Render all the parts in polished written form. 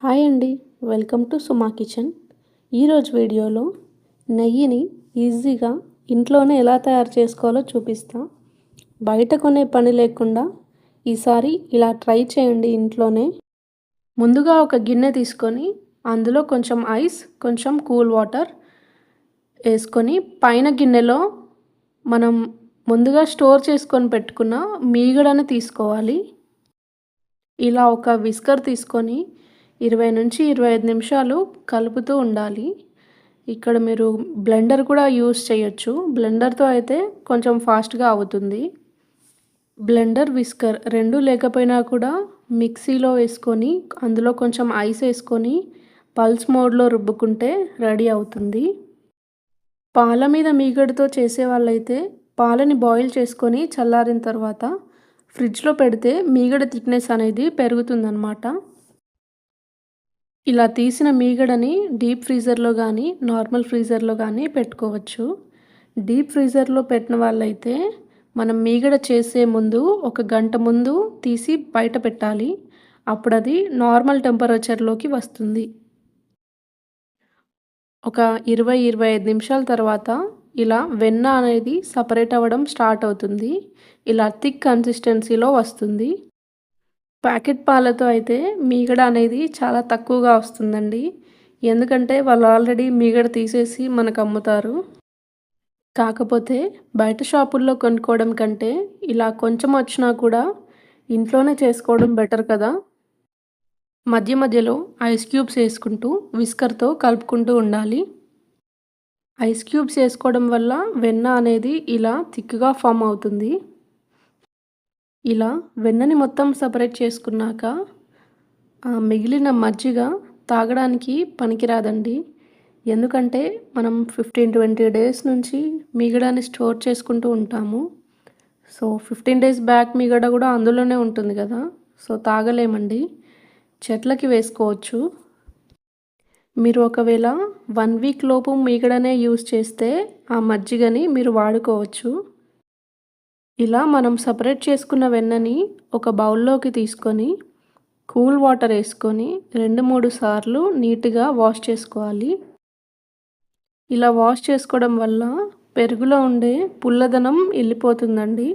Hi అండి, welcome to Suma kitchen. ఈరోజు వీడియోలో నెయ్యిని ఈజీగా ఇంట్లోనే ఎలా తయారు చేసుకోవాలో చూపిస్తా. బయట కొనే పని లేకుండా ఈసారి ఇలా ట్రై చేయండి ఇంట్లోనే. ముందుగా ఒక గిన్నె తీసుకొని అందులో కొంచెం ఐస్, కొంచెం కూల్ వాటర్ వేసుకొని పైన గిన్నెలో మనం ముందుగా స్టోర్ చేసుకొని పెట్టుకున్న మీగడని తీసుకోవాలి. ఇలా ఒక విస్కర్ తీసుకొని 20 నుంచి 25 నిమిషాలు కలుపుతూ ఉండాలి. ఇక్కడ మీరు బ్లెండర్ కూడా యూస్ చేయొచ్చు. బ్లెండర్తో అయితే కొంచెం ఫాస్ట్గా అవుతుంది. బ్లెండర్, విస్కర్ రెండు లేకపోయినా కూడా మిక్సీలో వేసుకొని అందులో కొంచెం ఐస్ వేసుకొని పల్స్ మోడ్లో రుబ్బుకుంటే రెడీ అవుతుంది. పాల మీద మీగడతో చేసే వాళ్ళైతే పాలని బాయిల్ చేసుకొని చల్లారిన తర్వాత ఫ్రిడ్జ్లో పెడితే మీగడ థిక్నెస్ అనేది పెరుగుతుందన్నమాట. ఇలా తీసిన మీగడని డీప్ ఫ్రీజర్లో కానీ నార్మల్ ఫ్రీజర్లో కానీ పెట్టుకోవచ్చు. డీప్ ఫ్రీజర్లో పెట్టిన వాళ్ళైతే మనం మీగడ చేసే ముందు 1 గంట ముందు తీసి బయట పెట్టాలి. అప్పుడు అది నార్మల్ టెంపరేచర్లోకి వస్తుంది. ఒక 20-25 నిమిషాల తర్వాత ఇలా వెన్న అనేది సపరేట్ అవ్వడం స్టార్ట్ అవుతుంది. ఇలా థిక్ కన్సిస్టెన్సీలో వస్తుంది. ప్యాకెట్ పాలతో అయితే మీగడ అనేది చాలా తక్కువగా వస్తుందండి. ఎందుకంటే వాళ్ళు ఆల్రెడీ మీగడ తీసేసి మనకు అమ్ముతారు. కాకపోతే బయట షాపుల్లో కొనుక్కోవడం కంటే ఇలా కొంచెం వచ్చినా కూడా ఇంట్లోనే చేసుకోవడం బెటర్ కదా. మధ్య మధ్యలో ఐస్ క్యూబ్స్ వేసుకుంటూ విస్కర్తో కలుపుకుంటూ ఉండాలి. ఐస్ క్యూబ్స్ వేసుకోవడం వల్ల వెన్న అనేది ఇలా థిక్గా ఫామ్ అవుతుంది. ఇలా వెన్నని మొత్తం సపరేట్ చేసుకున్నాక మిగిలిన మజ్జిగ తాగడానికి పనికిరాదండి. ఎందుకంటే మనం 15-20 డేస్ నుంచి మీగడని స్టోర్ చేసుకుంటూ ఉంటాము. సో 15 డేస్ బ్యాక్ మీగడ కూడా అందులోనే ఉంటుంది కదా. సో తాగలేమండి. చెట్లకి వేసుకోవచ్చు. మీరు ఒకవేళ 1 వీక్ లోపు మీగడనే యూస్ చేస్తే ఆ మజ్జిగని మీరు వాడుకోవచ్చు. ఇలా మనం సపరేట్ చేసుకున్న వెన్నని ఒక బౌల్లోకి తీసుకొని కూల్ వాటర్ వేసుకొని 2-3 సార్లు నీట్గా వాష్ చేసుకోవాలి. ఇలా వాష్ చేసుకోవడం వల్ల పెరుగులో ఉండే పుల్లదనం వెళ్ళిపోతుందండి.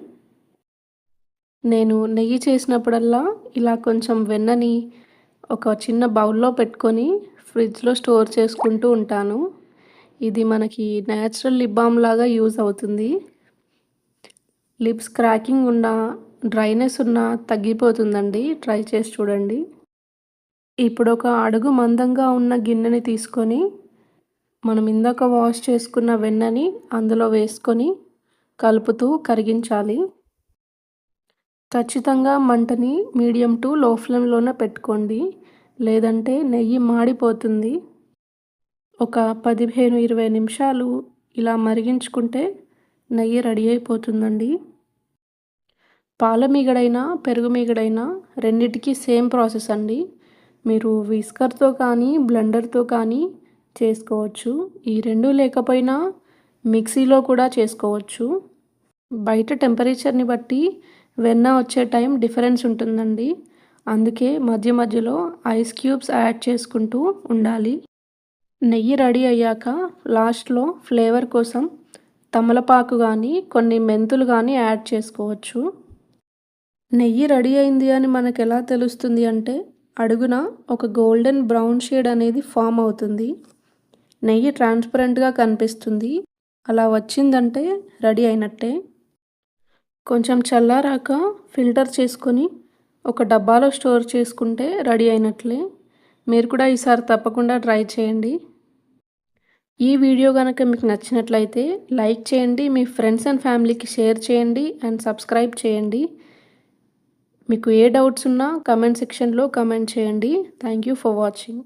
నేను నెయ్యి చేసినప్పుడల్లా ఇలా కొంచెం వెన్నని ఒక చిన్న బౌల్లో పెట్టుకొని ఫ్రిడ్జ్లో స్టోర్ చేసుకుంటూ ఉంటాను. ఇది మనకి న్యాచురల్ లిప్ బామ్ లాగా యూజ్ అవుతుంది. లిప్స్ క్రాకింగ్ ఉన్న, డ్రైనెస్ ఉన్న తగ్గిపోతుందండి. ట్రై చేసి చూడండి. ఇప్పుడు ఒక అడుగు మందంగా ఉన్న గిన్నెని తీసుకొని మనం ఇందాక వాష్ చేసుకున్న వెన్నని అందులో వేసుకొని కలుపుతూ కరిగించాలి. ఖచ్చితంగా మంటని మీడియం టు లో ఫ్లేమ్లోనే పెట్టుకోండి, లేదంటే నెయ్యి మాడిపోతుంది. ఒక 15-20 నిమిషాలు ఇలా మరిగించుకుంటే నెయ్యి రెడీ అయిపోతుందండి. పాల మీగడైనా పెరుగు మీగడైనా రెండిటికి సేమ్ ప్రాసెస్ అండి. మీరు విస్కర్తో కానీ బ్లెండర్తో కానీ చేసుకోవచ్చు. ఈ రెండు లేకపోయినా మిక్సీలో కూడా చేసుకోవచ్చు. బయట టెంపరేచర్ని బట్టి వెన్న వచ్చే టైం డిఫరెన్స్ ఉంటుందండి. అందుకే మధ్య మధ్యలో ఐస్ క్యూబ్స్ యాడ్ చేసుకుంటూ ఉండాలి. నెయ్యి రెడీ అయ్యాక లాస్ట్లో ఫ్లేవర్ కోసం తమలపాకు కానీ కొన్ని మెంతులు కానీ యాడ్ చేసుకోవచ్చు. నెయ్యి రెడీ అయింది అని మనకు ఎలా తెలుస్తుంది అంటే అడుగున ఒక గోల్డెన్ బ్రౌన్ షేడ్ అనేది ఫామ్ అవుతుంది. నెయ్యి ట్రాన్స్పరెంట్గా కనిపిస్తుంది. అలా వచ్చిందంటే రెడీ అయినట్టే. కొంచెం చల్లారాక ఫిల్టర్ చేసుకొని ఒక డబ్బాలో స్టోర్ చేసుకుంటే రెడీ అయినట్లే. మీరు కూడా ఈసారి తప్పకుండా ట్రై చేయండి. ఈ వీడియో కనుక మీకు నచ్చినట్లయితే లైక్ చేయండి, మీ ఫ్రెండ్స్ అండ్ ఫ్యామిలీకి షేర్ చేయండి అండ్ సబ్స్క్రైబ్ చేయండి. మీకు ఏ డౌట్స్ ఉన్నా కమెంట్ సెక్షన్లో కమెంట్ చేయండి. Thank you for watching.